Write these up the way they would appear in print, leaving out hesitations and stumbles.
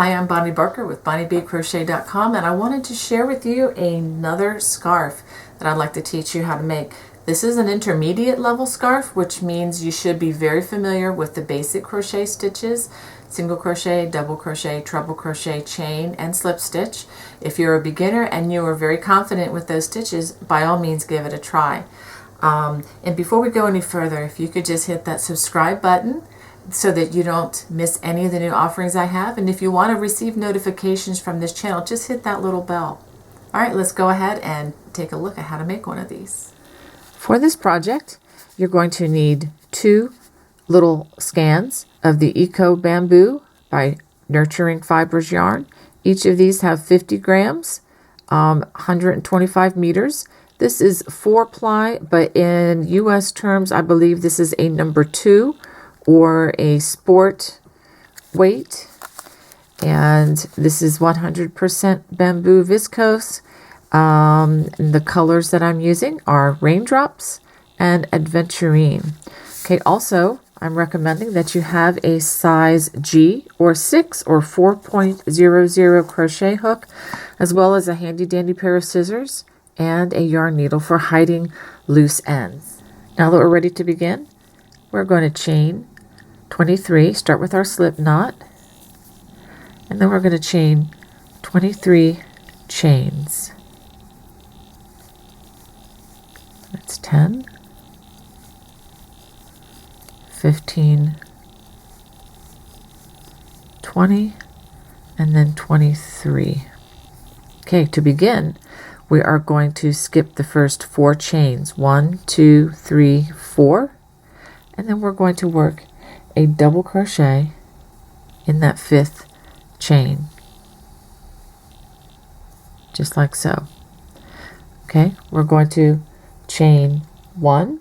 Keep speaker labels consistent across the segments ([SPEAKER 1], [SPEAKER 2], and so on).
[SPEAKER 1] Hi, I'm Bonnie Barker with BonnieBCrochet.com, and I wanted to share with you another scarf that I'd like to teach you how to make. This is an intermediate level scarf, which means you should be very familiar with the basic crochet stitches: single crochet, double crochet, treble crochet, chain, and slip stitch. If you're a beginner and you are very confident with those stitches, by all means give it a try. And before we go any further, if you could just hit that subscribe button so that you don't miss any of the new offerings I have. And if you want to receive notifications from this channel, just hit that little bell. All right, let's go ahead and take a look at how to make one of these. For this project, you're going to need 2 little scans of the Eco Bamboo by Nurturing Fibers yarn. Each of these have 50 grams, 125 meters. This is 4-ply, but in US terms, I believe this is a number 2 or a sport weight. And this is 100% bamboo viscose. The colors that I'm using are Raindrops and Adventurine. Okay, also, I'm recommending that you have a size G or 6 or 4.00 crochet hook, as well as a handy dandy pair of scissors and a yarn needle for hiding loose ends. Now that we're ready to begin, we're going to chain 23, start with our slip knot, and then we're going to chain 23 chains. That's 10, 15, 20, and then 23. Okay, to begin, we are going to skip the first 4 chains, 1, 2, 3, 4, and then we're going to work a double crochet in that 5th chain, just like so. Okay, we're going to chain 1.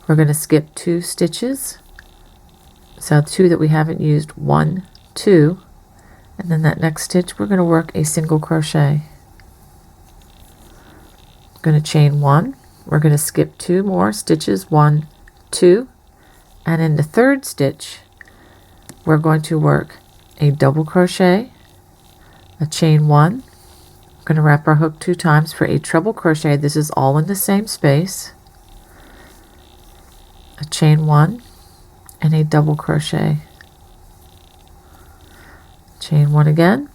[SPEAKER 1] We're going to skip 2 stitches, so 2 that we haven't used, 1, 2, and then that next stitch we're going to work a single crochet. Going to chain 1. We're going to skip 2 more stitches, 1, 2, and in the 3rd stitch we're going to work a double crochet, a chain 1. We're going to wrap our hook 2 times for a treble crochet. This is all in the same space. A chain 1 and a double crochet. Chain 1 again,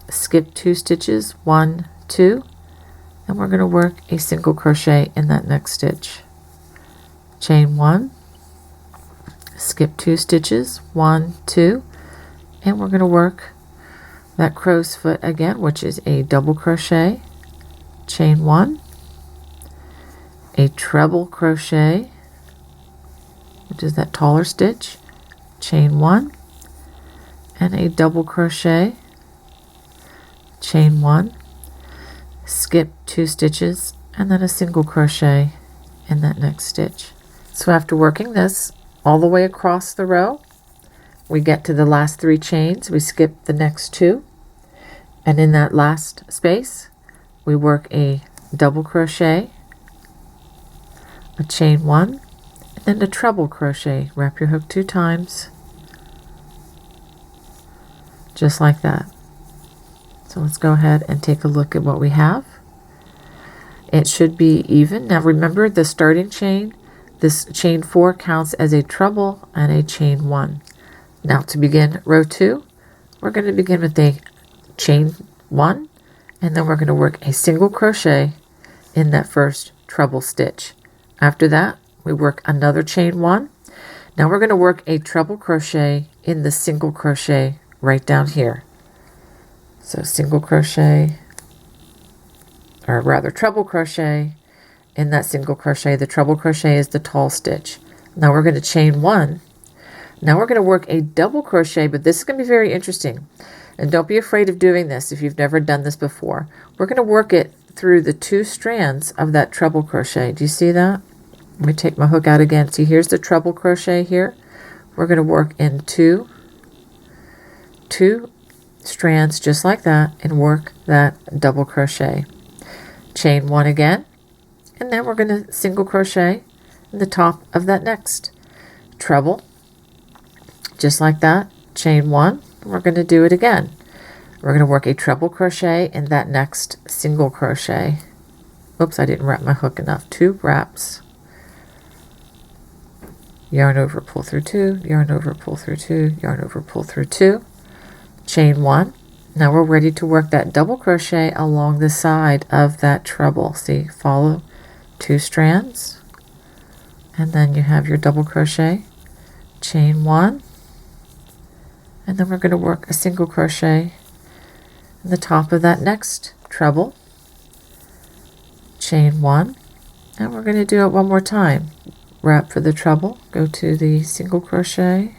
[SPEAKER 1] skip 2 stitches, 1, 2, and we're going to work a single crochet in that next stitch. Chain 1, skip 2 stitches, 1, 2, and we're going to work that crow's foot again, which is a double crochet, chain 1, a treble crochet, which is that taller stitch, chain 1, and a double crochet, chain 1, skip 2 stitches, and then a single crochet in that next stitch. So after working this all the way across the row, we get to the last 3 chains, we skip the next 2, and in that last space we work a double crochet, a chain 1, and then a treble crochet. Wrap your hook 2 times, just like that. So let's go ahead and take a look at what we have. It should be even. Now remember, the starting chain, this chain 4 counts as a treble and a chain 1. Now to begin row 2, we're going to begin with a chain 1, and then we're going to work a single crochet in that first treble stitch. After that, we work another chain 1. Now we're going to work a treble crochet in the single crochet right down here. So single crochet, or rather treble crochet in that single crochet. The treble crochet is the tall stitch. Now we're going to chain 1. Now we're going to work a double crochet, but this is going to be very interesting. And don't be afraid of doing this if you've never done this before. We're going to work it through the 2 strands of that treble crochet. Do you see that? Let me take my hook out again. See, here's the treble crochet here. We're going to work in 2 strands just like that and work that double crochet. Chain 1 again, and then we're going to single crochet in the top of that next treble, just like that, chain one. We're going to do it again. We're going to work a treble crochet in that next single crochet. Oops, I didn't wrap my hook enough. 2 wraps, yarn over, pull through 2, yarn over, pull through 2, yarn over, pull through 2, chain one. Now we're ready to work that double crochet along the side of that treble. See, follow 2 strands, and then you have your double crochet, chain one, and then we're going to work a single crochet in the top of that next treble, chain one, and we're going to do it one more time. Wrap for the treble, go to the single crochet.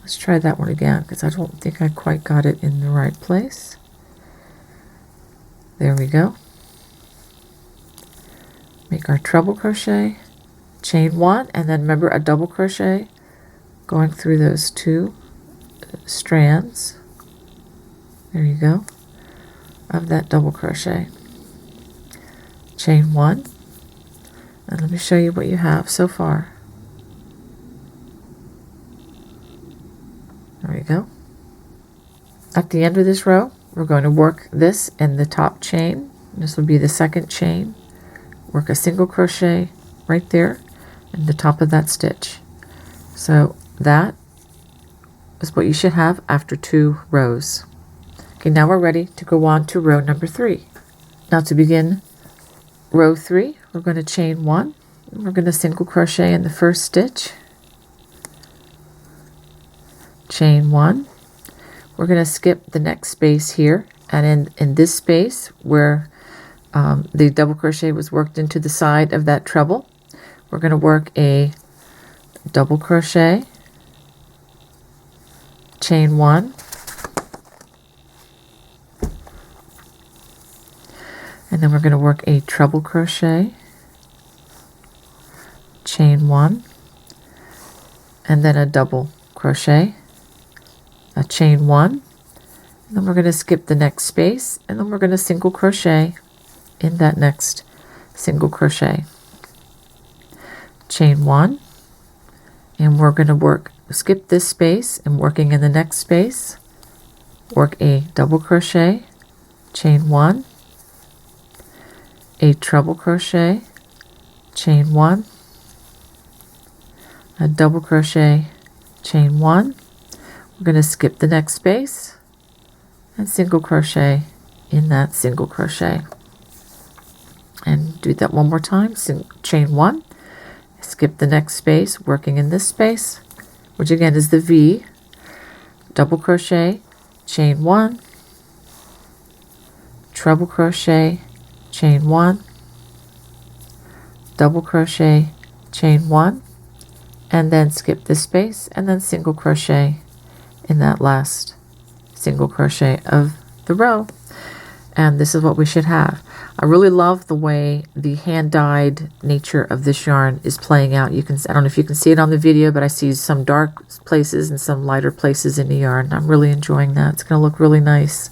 [SPEAKER 1] Let's try that one again because I don't think I quite got it in the right place. There we go. Make our treble crochet, chain one, and then remember a double crochet going through those 2 strands. There you go, of that double crochet, chain one, and let me show you what you have so far. There we go. At the end of this row, we're going to work this in the top chain. This will be the second chain. Work a single crochet right there in the top of that stitch. So that is what you should have after 2 rows. Okay, now we're ready to go on to row number 3. Now to begin row 3, we're going to chain one. We're going to single crochet in the first stitch, chain one. We're going to skip the next space here, and in this space where the double crochet was worked into the side of that treble, we're going to work a double crochet, chain one, and then we're going to work a treble crochet, chain one, and then a double crochet, a chain one, and then we're going to skip the next space, and then we're going to single crochet in that next single crochet, chain one, and we're going to skip this space, and working in the next space, work a double crochet, chain one, a treble crochet, chain one, a double crochet, chain one. We're going to skip the next space and single crochet in that single crochet, and do that one more time. Chain one, skip the next space, working in this space, which again is the V, double crochet, chain one, treble crochet, chain one, double crochet, chain one, and then skip this space and then single crochet in that last single crochet of the row. And this is what we should have. I really love the way the hand-dyed nature of this yarn is playing out. I don't know if you can see it on the video, but I see some dark places and some lighter places in the yarn. I'm really enjoying that. It's going to look really nice,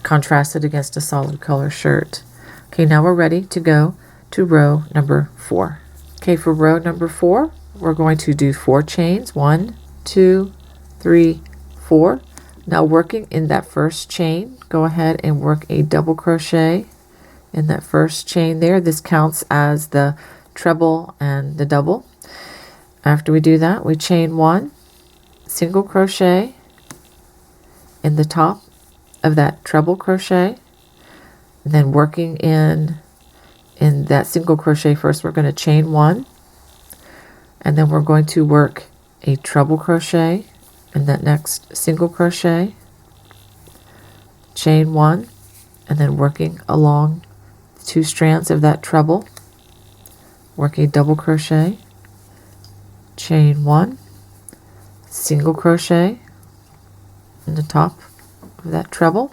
[SPEAKER 1] contrasted against a solid color shirt. Okay, now we're ready to go to row number 4. Okay, for row number 4, we're going to do 4 chains. 1, 2, 3, 4. Now working in that first chain, go ahead and work a double crochet in that first chain there. This counts as the treble and the double. After we do that, we chain 1, single crochet in the top of that treble crochet, and then working in that single crochet first, we're going to chain 1, and then we're going to work a treble crochet in that next single crochet, chain 1, and then working along 2 strands of that treble, work a double crochet, chain 1, single crochet in the top of that treble,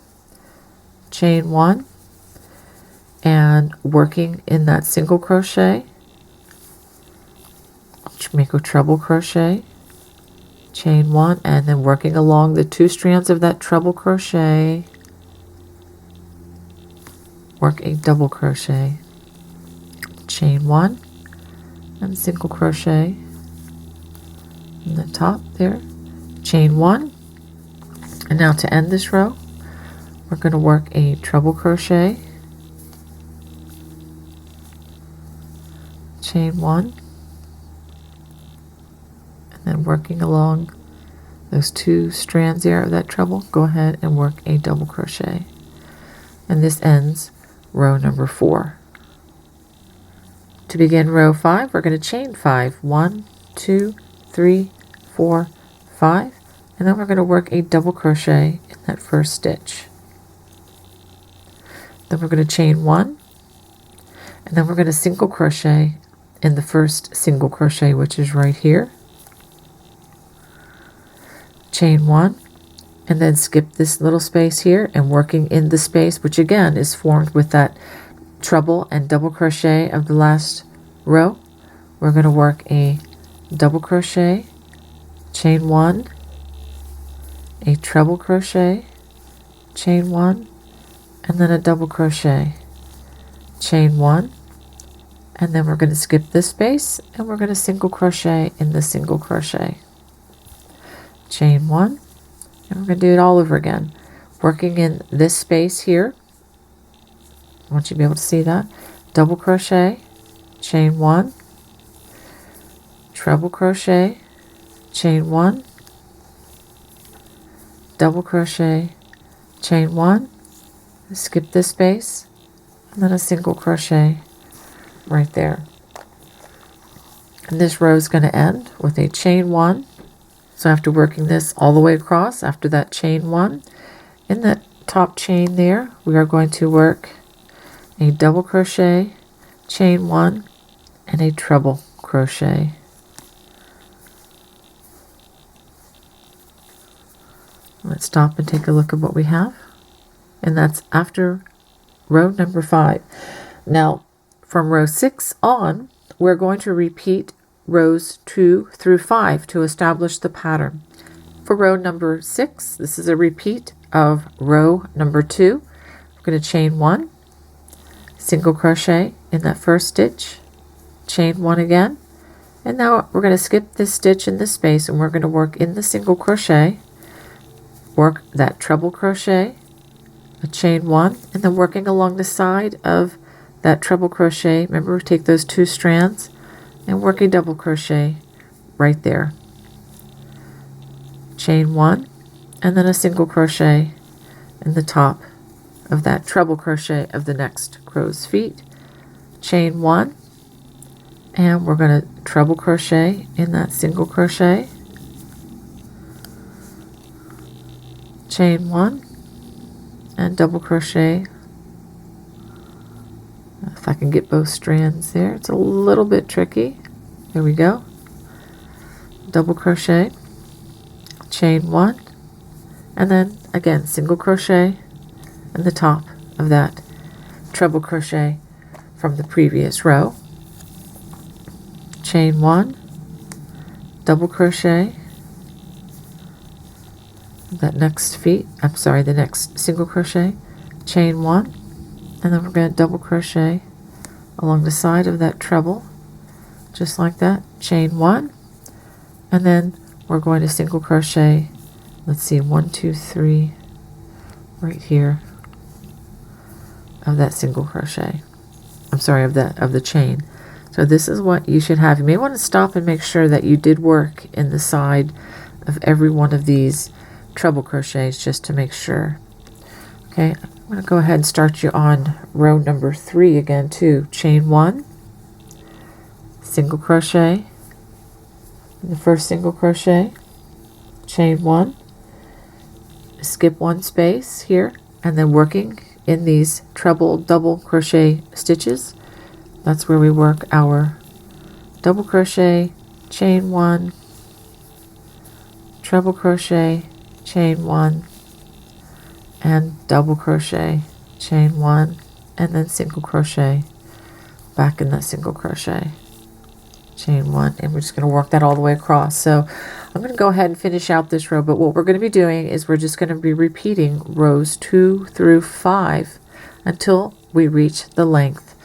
[SPEAKER 1] chain 1, and working in that single crochet, make a treble crochet, chain 1, and then working along the 2 strands of that treble crochet, work a double crochet, chain 1, and single crochet, in the top there, chain 1, and now to end this row we're going to work a treble crochet, chain 1, and then working along those 2 strands there of that treble, go ahead and work a double crochet, and this ends row number 4. To begin row 5, we're going to chain 5, 1, 2, 3, 4, 5, and then we're going to work a double crochet in that first stitch. Then we're going to chain 1, and then we're going to single crochet in the first single crochet, which is right here. Chain 1, and then skip this little space here, and working in the space, which again is formed with that treble and double crochet of the last row, we're going to work a double crochet, chain 1, a treble crochet, chain 1, and then a double crochet, chain 1, and then we're going to skip this space and we're going to single crochet in the single crochet, chain 1, and we're going to do it all over again, working in this space here. I want you to be able to see that. Double crochet, chain 1, treble crochet, chain 1, double crochet, chain 1, skip this space, and then a single crochet right there. And this row is going to end with a chain 1. So after working this all the way across, after that chain 1, in that top chain there, we are going to work a double crochet, chain 1, and a treble crochet. Let's stop and take a look at what we have. And that's after row number 5. Now, from row 6 on, we're going to repeat rows 2 through 5 to establish the pattern. For row number 6, this is a repeat of row number 2. We're going to chain 1, single crochet in that first stitch, chain 1 again, and now we're going to skip this stitch in this space and we're going to work in the single crochet, work that treble crochet, a chain 1, and then working along the side of that treble crochet, remember, take those 2 strands and work a double crochet right there, chain 1, and then a single crochet in the top of that treble crochet of the next crow's feet, chain 1, and we're going to treble crochet in that single crochet, chain 1, and double crochet. If I can get both strands there, it's a little bit tricky. Here we go. Double crochet, chain 1, and then again single crochet in the top of that treble crochet from the previous row, chain 1, double crochet that next the next single crochet, chain 1, and then we're going to double crochet along the side of that treble, just like that, chain 1, and then we're going to single crochet, let's see, 1, 2, 3 right here of that single crochet, of the chain. So this is what you should have. You may want to stop and make sure that you did work in the side of every one of these treble crochets just to make sure. Okay, I'm going to go ahead and start you on row number 3 again too. Chain 1, single crochet in the first single crochet, chain 1, skip 1 space here, and then working in these treble double crochet stitches, that's where we work our double crochet, chain 1, treble crochet, chain 1, and double crochet, chain 1, and then single crochet back in that single crochet, chain 1, and we're just going to work that all the way across. So I'm going to go ahead and finish out this row, but what we're going to be doing is we're just going to be repeating rows 2 through 5 until we reach the length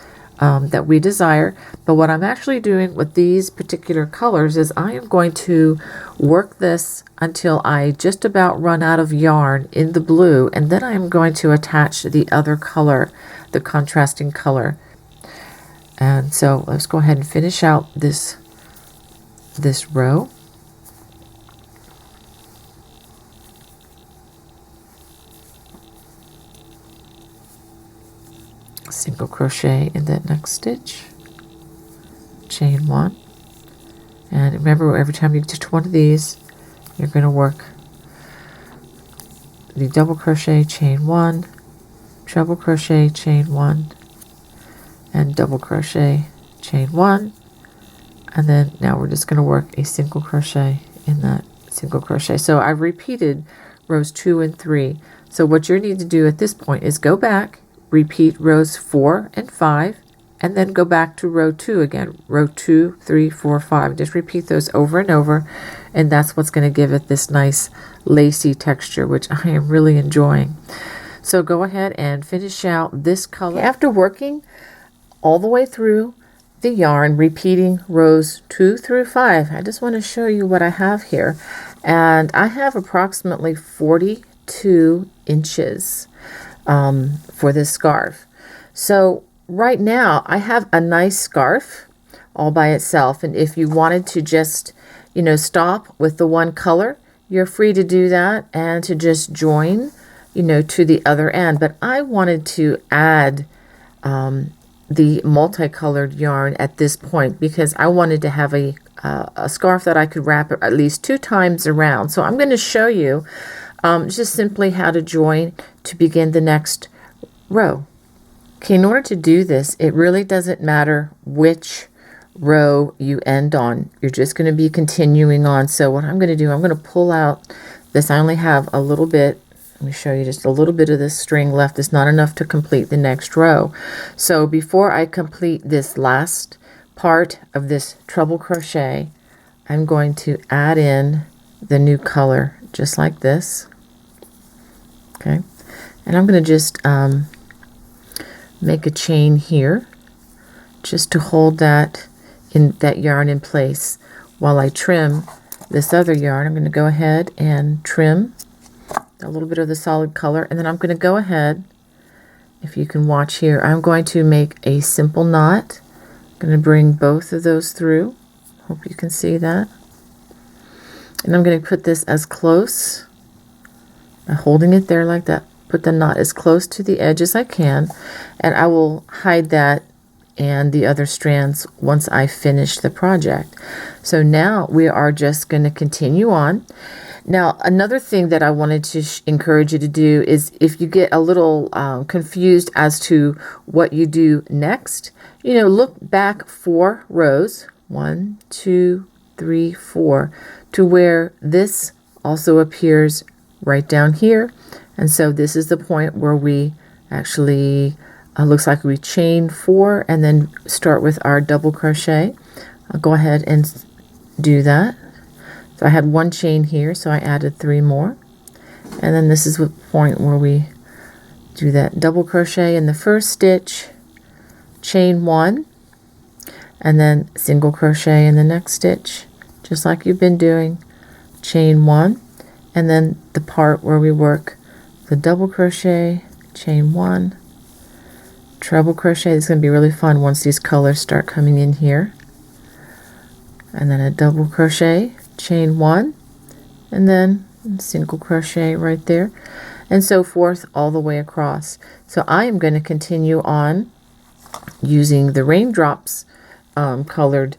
[SPEAKER 1] that we desire. But what I'm actually doing with these particular colors is I am going to work this until I just about run out of yarn in the blue, and then I am going to attach the other color, the contrasting color. And so let's go ahead and finish out this row. Single crochet in that next stitch, chain 1, and remember, every time you touch one of these, you're going to work the double crochet, chain 1, treble crochet, chain 1, and double crochet, chain 1, and then now we're just going to work a single crochet in that single crochet. So I've repeated rows 2 and 3. So what you need to do at this point is go back, repeat rows 4 and 5, and then go back to row 2 again. Row 2, 3, 4, 5. Just repeat those over and over, and that's what's going to give it this nice lacy texture, which I am really enjoying. So go ahead and finish out this color. After working all the way through the yarn, repeating rows 2 through 5, I just want to show you what I have here. And I have approximately 42 inches for this scarf. So right now I have a nice scarf all by itself, and if you wanted to just stop with the one color, you're free to do that and to just join to the other end. But I wanted to add the multicolored yarn at this point because I wanted to have a scarf that I could wrap at least 2 times around. So I'm going to show you just simply how to join to begin the next row. Okay, in order to do this, it really doesn't matter which row you end on. You're just going to be continuing on. So what I'm going to do, I'm going to pull out this. I only have a little bit. Let me show you just a little bit of this string left. It's not enough to complete the next row. So before I complete this last part of this treble crochet, I'm going to add in the new color just like this. Okay, and I'm going to just make a chain here just to hold that yarn in place while I trim this other yarn. I'm going to go ahead and trim a little bit of the solid color, and then I'm going to go ahead, if you can watch here, I'm going to make a simple knot. I'm going to bring both of those through. Hope you can see that. And I'm going to put this as close, by holding it there like that, put the knot as close to the edge as I can, and I will hide that and the other strands once I finish the project. So now we are just going to continue on. Now, another thing that I wanted to encourage you to do is, if you get a little confused as to what you do next, look back 4 rows, 1, 2, 3, 4, to where this also appears right down here. And so this is the point where we actually looks like we chain 4 and then start with our double crochet. I'll go ahead and do that. So I had 1 chain here, so I added 3 more, and then this is the point where we do that double crochet in the first stitch, chain 1, and then single crochet in the next stitch, just like you've been doing, chain 1, and then the part where we work the double crochet, chain 1, treble crochet. It's going to be really fun once these colors start coming in here, and then a double crochet, chain 1, and then single crochet right there, and so forth all the way across. So I am going to continue on using the raindrops colored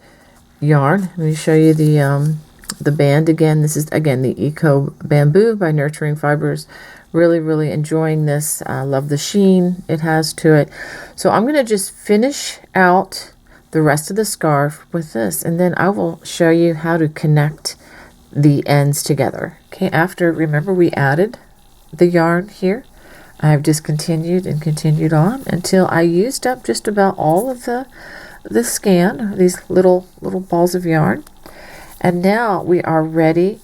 [SPEAKER 1] yarn. Let me show you the band again. This is again the Eco Bamboo by Nurturing Fibers. Really enjoying this. I love the sheen it has to it. So I'm going to just finish out the rest of the scarf with this, and then I will show you how to connect the ends together. Okay, remember we added the yarn here. I have just continued and continued on until I used up just about all of the skein, these little balls of yarn. And now we are ready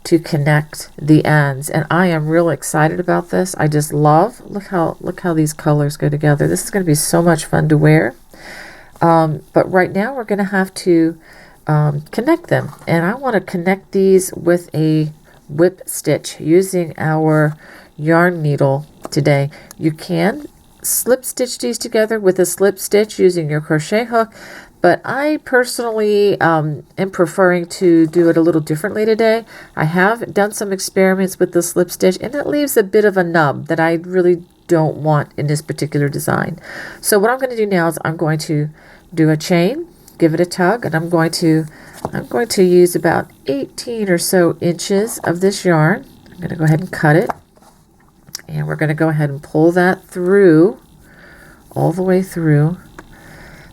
[SPEAKER 1] to connect the ends, and I am real excited about this. I just look how these colors go together. This is going to be so much fun to wear.
[SPEAKER 2] But right now we're going to have to connect them. And I want to connect these with a whip stitch using our yarn needle today. You can slip stitch these together with a slip stitch using your crochet hook, but I personally am preferring to do it a little differently today. I have done some experiments with the slip stitch, and it leaves a bit of a nub that I really don't want in this particular design. So what I'm going to do now is I'm going to do a chain, give it a tug, and I'm going to use about 18 or so inches of this yarn. I'm going to go ahead and cut it, and we're going to go ahead and pull that through, all the way through,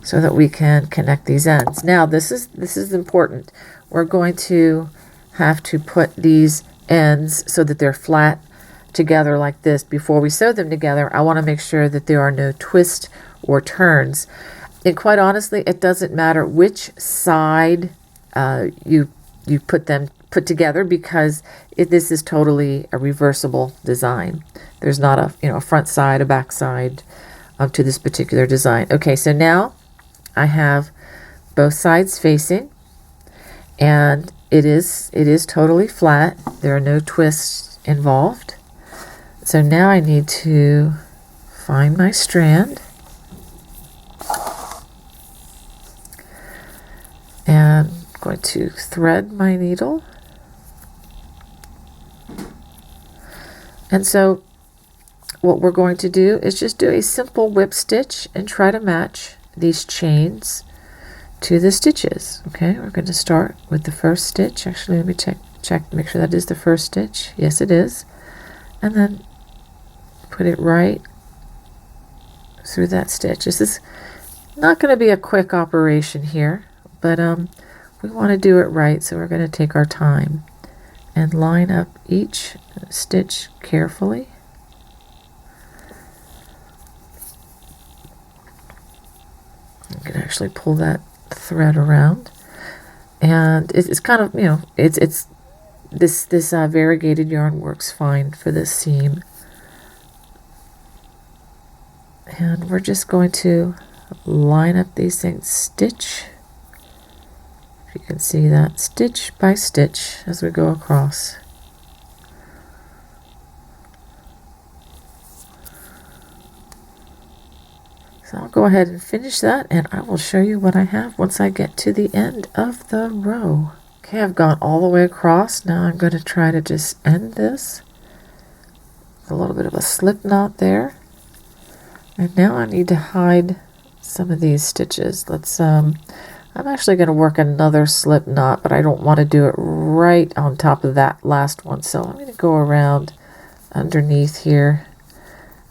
[SPEAKER 2] so that we can connect these ends. Now this is important. We're going to have to put these ends so that they're flat together like this. Before we sew them together, I want to make sure that there are no twists or turns. And quite honestly, it doesn't matter which side you put together, because this is totally a reversible design. There's not a front side, a back side to this particular design. Okay, so now I have both sides facing, and it is totally flat. There are no twists involved. So now I need to find my strand, and I'm going to thread my needle. And so what we're going to do is just do a simple whip stitch and try to match these chains to the stitches. Okay, we're going to start with the first stitch. Actually, let me check, make sure that is the first stitch. Yes, it is. And then put it right through that stitch. This is not going to be a quick operation here, but we want to do it right, so we're going to take our time and line up each stitch carefully. You can actually pull that thread around, and it's kind of, it's this variegated yarn works fine for this seam. And we're just going to line up these things stitch, if you can see that, stitch by stitch as we go across. So I'll go ahead and finish that, and I will show you what I have once I get to the end of the row. Okay, I've gone all the way across. Now I'm going to try to just end this. A little bit of a slip knot there. And now I need to hide some of these stitches. I'm actually going to work another slip knot, but I don't want to do it right on top of that last one. So I'm going to go around underneath here.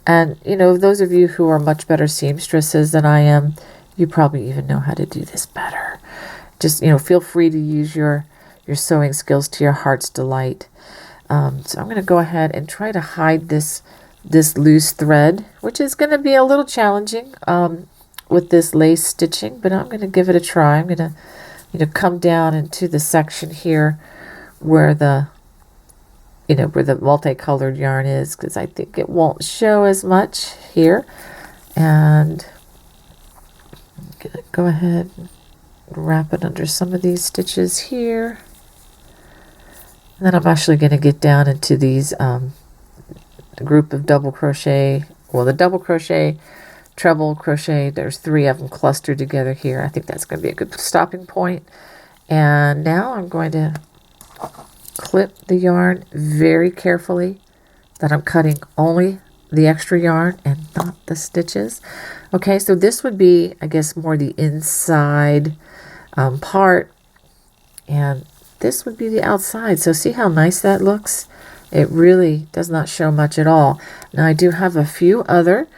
[SPEAKER 2] And, those of you who are much better seamstresses than I am, you probably even know how to do this better. Just, feel free to use your sewing skills to your heart's delight. So I'm going to go ahead and try to hide this loose thread, which is going to be a little challenging with this lace stitching, but I'm going to give it a try. I'm going to come down into the section here where the multicolored yarn is, because I think it won't show as much here. And I'm going to go ahead and wrap it under some of these stitches here. And then I'm actually going to get down into these group of double crochet, the double crochet, treble crochet, there's 3 of them clustered together here. I think that's going to be a good stopping point. And now I'm going to clip the yarn very carefully, that I'm cutting only the extra yarn and not the stitches. Okay, so this would be, I guess, more the inside part, and this would be the outside. So see how nice that looks? It really does not show much at all. Now I do have a few other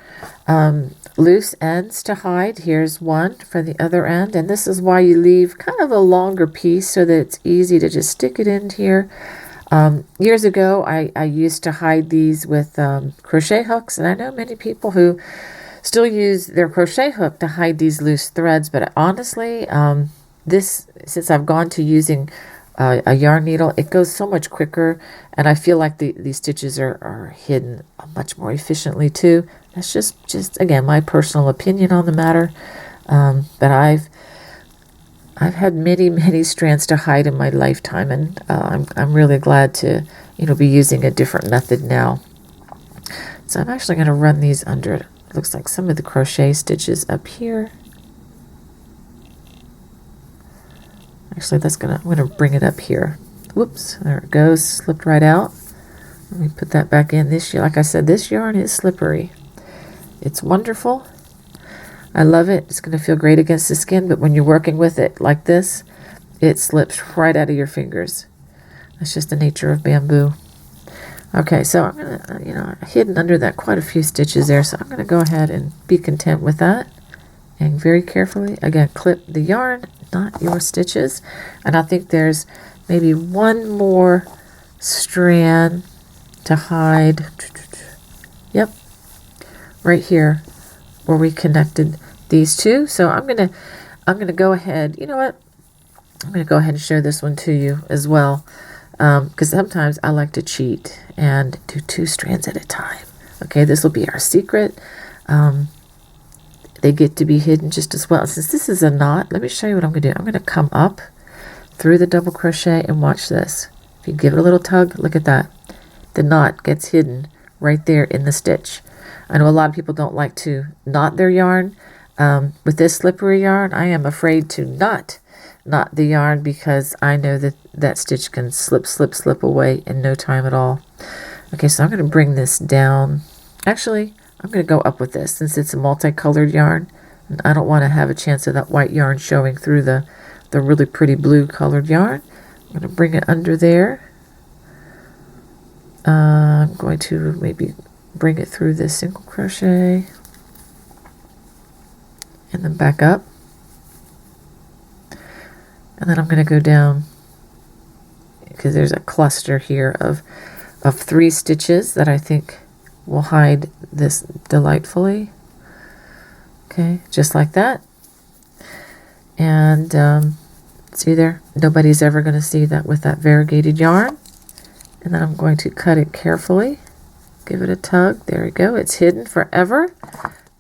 [SPEAKER 2] loose ends to hide. Here's one for the other end, and this is why you leave kind of a longer piece so that it's easy to just stick it in here. Years ago, I used to hide these with crochet hooks, and I know many people who still use their crochet hook to hide these loose threads, but honestly, since I've gone to using a yarn needle, it goes so much quicker, and I feel like these stitches are hidden much more efficiently too. That's just again my personal opinion on the matter. But I've had many strands to hide in my lifetime, and I'm really glad to be using a different method now. So I'm actually going to run these under, it looks like some of the crochet stitches up here. Actually, I'm going to bring it up here. Whoops, there it goes, slipped right out. Let me put that back in. Like I said, this yarn is slippery. It's wonderful. I love it. It's going to feel great against the skin, but when you're working with it like this, it slips right out of your fingers. That's just the nature of bamboo. Okay, so I'm going to, hidden under that quite a few stitches there, so I'm going to go ahead and be content with that. And very carefully, again, clip the yarn, not your stitches. And I think there's maybe one more strand to hide. Yep, right here where we connected these two. So I'm gonna go ahead. You know what? I'm gonna go ahead and show this one to you as well, because sometimes I like to cheat and do 2 strands at a time. Okay, this will be our secret. They get to be hidden just as well. Since this is a knot, let me show you what I'm gonna do. I'm gonna come up through the double crochet and watch this. If you give it a little tug, look at that. The knot gets hidden right there in the stitch. I know a lot of people don't like to knot their yarn. With this slippery yarn, I am afraid to not knot the yarn because I know that stitch can slip away in no time at all. Okay, so I'm going to bring this down. Actually, I'm going to go up with this since it's a multicolored yarn. And I don't want to have a chance of that white yarn showing through the really pretty blue colored yarn. I'm going to bring it under there. I'm going to maybe bring it through this single crochet and then back up, and then I'm going to go down because there's a cluster here of 3 stitches that I think will hide this delightfully. Okay, just like that. And see there, nobody's ever going to see that with that variegated yarn. And then I'm going to cut it carefully. Give it a tug. There we go. It's hidden forever.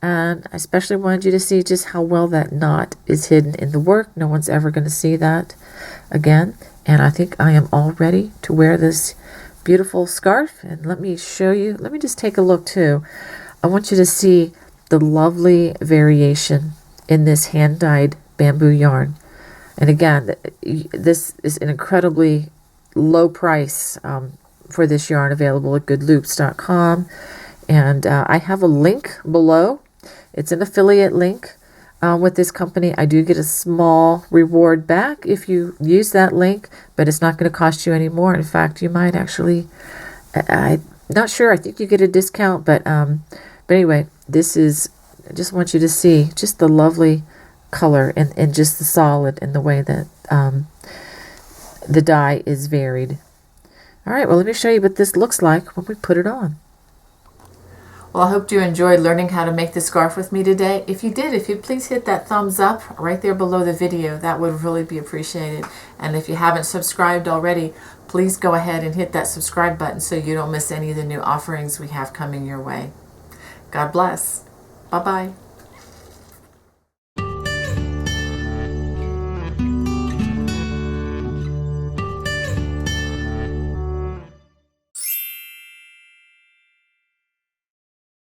[SPEAKER 2] And I especially wanted you to see just how well that knot is hidden in the work. No one's ever going to see that again. And I think I am all ready to wear this beautiful scarf. And let me show you. Let me just take a look too. I want you to see the lovely variation in this hand-dyed bamboo yarn. And again, this is an incredibly low price for this yarn, available at goodloops.com. And I have a link below. It's an affiliate link with this company. I do get a small reward back if you use that link, but it's not going to cost you any more. In fact, you might actually, I'm not sure, I think you get a discount, but anyway, this is, I just want you to see just the lovely color and just the solid and the way that the dye is varied. All right, well, let me show you what this looks like when we put it on.
[SPEAKER 1] Well, I hope you enjoyed learning how to make this scarf with me today. If you did, if you'd please hit that thumbs up right there below the video, that would really be appreciated. And if you haven't subscribed already, please go ahead and hit that subscribe button so you don't miss any of the new offerings we have coming your way. God bless. Bye-bye.